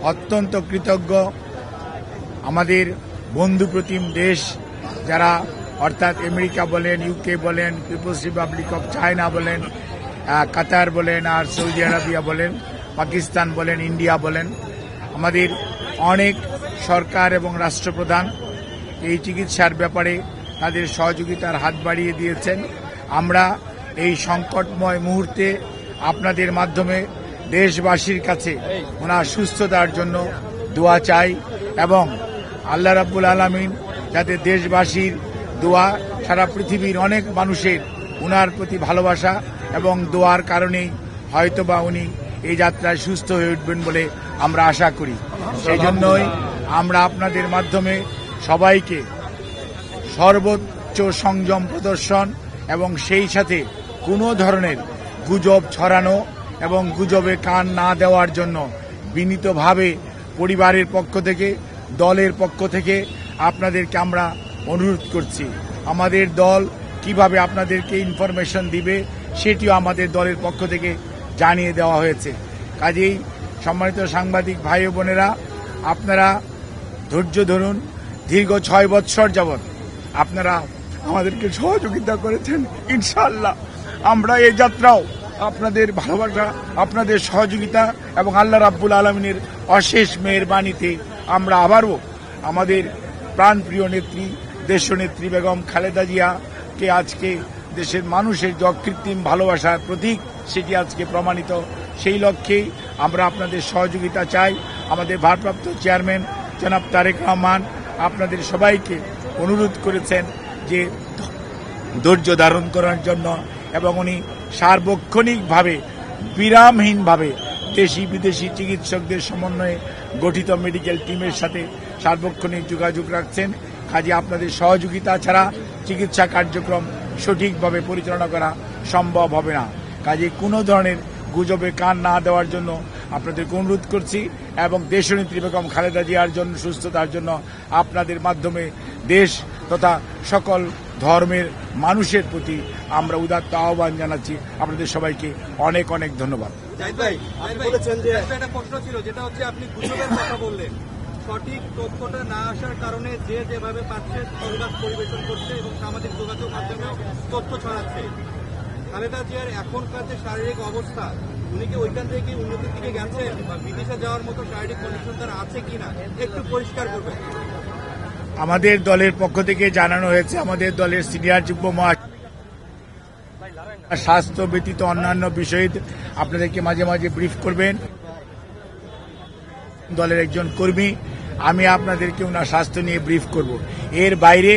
অত্যন্ত কৃতজ্ঞ আমাদের বন্ধুপ্রতিম দেশ যারা অর্থাৎ আমেরিকা বলেন, ইউকে বলেন, পিপলস রিপাবলিক অফ চায়না বলেন, কাতার বলেন, আর সৌদি আরবিয়া বলেন, পাকিস্তান বলেন, ইন্ডিয়া বলেন, আমাদের অনেক সরকার এবং রাষ্ট্রপ্রধান এই চিকিৎসার ব্যাপারে তাদের সহযোগিতার হাত বাড়িয়ে দিয়েছেন। আমরা এই সংকটময় মুহূর্তে আপনাদের মাধ্যমে দেশবাসীর কাছে ওনার সুস্থতার জন্য দোয়া চাই এবং আল্লাহ রাব্বুল আলামিন যাতে দেশবাসীর দোয়া, সারা পৃথিবীর অনেক মানুষের ওনার প্রতি ভালোবাসা এবং দোয়ার কারণেই হয়তোবা উনি এই যাত্রায় সুস্থ হয়ে উঠবেন বলে আমরা আশা করি। সেই জন্যই আমরা আপনাদের মাধ্যমে সবাইকে সর্বোচ্চ সংযম প্রদর্শন এবং সেই সাথে কোনো ধরনের গুজব ছড়ানো এবং গুজবে কান না দেওয়ার জন্য বিনীতভাবে পরিবারের পক্ষ থেকে, দলের পক্ষ থেকে আপনাদেরকে আমরা অনুরোধ করছি। আমাদের দল কিভাবে আপনাদেরকে ইনফরমেশন দিবে সেটিও আমাদের দলের পক্ষ থেকে জানিয়ে দেওয়া হয়েছে। কাজেই সম্মানিত সাংবাদিক ভাই ও বোনেরা, আপনারা ধৈর্য ধরুন। দীর্ঘ 6 বৎসর যাবৎ আপনারা আমাদেরকে সহযোগিতা করেছেন। ইনশাআল্লাহ আমরা এই যাত্রাও আপনাদের ভালোবাসা, আপনাদের সহযোগিতা এবং আল্লাহ রাব্বুল আলামিনের অশেষ মেহেরবানিতে আমরা আবারও আমাদের প্রাণপ্রিয় নেত্রী, দেশনেত্রী বেগম খালেদা জিয়াকে আজকে দেশের মানুষের যে অকৃত্রিম ভালোবাসার প্রতীক সেটি আজকে প্রমাণিত। সেই লক্ষ্যেই আমরা আপনাদের সহযোগিতা চাই। আমাদের ভারপ্রাপ্ত চেয়ারম্যান জনাব তারেক রহমান আপনাদের সবাইকে অনুরোধ করেছেন যে ধৈর্য ধারণ করার জন্য এবং উনি সার্বক্ষণিকভাবে বিরামহীনভাবে দেশি বিদেশি চিকিৎসকদের সমন্বয়ে গঠিত মেডিকেল টিমের সাথে সার্বক্ষণিক যোগাযোগ রাখছেন। কাজে আপনাদের সহযোগিতা ছাড়া চিকিৎসা কার্যক্রম সঠিকভাবে পরিচালনা করা সম্ভব হবে না। কাজে কোনো ধরনের গুজবে কান না দেওয়ার জন্য আপনাদেরকে অনুরোধ করছি এবং দেশনেত্রী বেগম খালেদা জিয়ার জন্য সুস্থতার জন্য আপনাদের মাধ্যমে দেশ তথা সকল ধর্মের মানুষের প্রতি আমরা উদাত্ত আহ্বান জানাচ্ছি। আপনাদের সবাইকে অনেক অনেক ধন্যবাদ। একটা প্রশ্ন ছিল, যেটা হচ্ছে আপনি গুজবের কথা বললেন, সঠিক তথ্যটা না আসার কারণে যে যেভাবে পাচ্ছে সংবাদ পরিবেশন করছে এবং সামাজিক যোগাযোগ মাধ্যমেও তথ্য ছড়াচ্ছে। খালেদা জিয়ার এখনকার যে শারীরিক অবস্থা, উনি কি ওইখান থেকে উন্নতির দিকে গেছেন বা বিদেশে যাওয়ার মতো শারীরিক কন্ডিশন তার আছে কিনা একটু পরিষ্কার করবেন। আমাদের দলের পক্ষ থেকে জানানো হয়েছে, আমাদের দলের সিনিয়র যুগ্ম স্বাস্থ্য ব্যতীত অন্যান্য বিষয়ে আপনাদেরকে মাঝে মাঝে ব্রিফ করবেন। দলের একজন কর্মী, আমি আপনাদেরকে ওনার স্বাস্থ্য নিয়ে ব্রিফ করব। এর বাইরে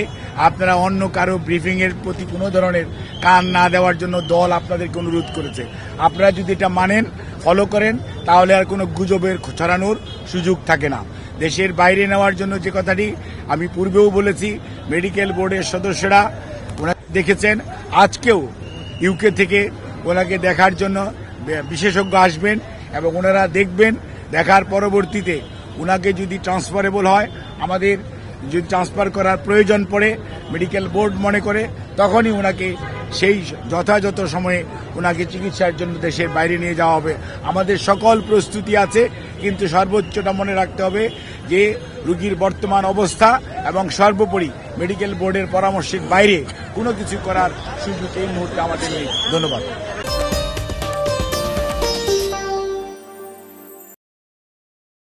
আপনারা অন্য কারো ব্রিফিং এর প্রতি কোনো ধরনের কান না দেওয়ার জন্য দল আপনাদেরকে অনুরোধ করেছে। আপনারা যদি এটা মানেন, ফলো করেন, তাহলে আর কোনো গুজবের ছড়ানোর সুযোগ থাকে না। দেশের বাইরে নেওয়ার জন্য যে কথাটি আমি পূর্বেও বলেছি, মেডিকেল বোর্ডের সদস্যরা ওনাকে দেখেছেন। আজকেও ইউকে থেকে ওনাকে দেখার জন্য বিশেষজ্ঞ আসবেন এবং ওনারা দেখবেন। দেখার পরবর্তীতে ওনাকে যদি ট্রান্সফারেবল হয়, আমাদের যদি ট্রান্সফার করার প্রয়োজন পড়ে মেডিকেল বোর্ড মনে করে, তখনই ওনাকে সেই যথাযথ সময়ে ওনাকে চিকিৎসার জন্য দেশের বাইরে নিয়ে যাওয়া হবে। আমাদের সকল প্রস্তুতি আছে, কিন্তু সর্বোচ্চটা মনে রাখতে হবে যে রোগীর বর্তমান অবস্থা এবং সর্বোপরি মেডিকেল বোর্ডের পরামর্শের বাইরে কোনো কিছু করার সুযোগ এই মুহূর্তে আমাদের নেই। ধন্যবাদ।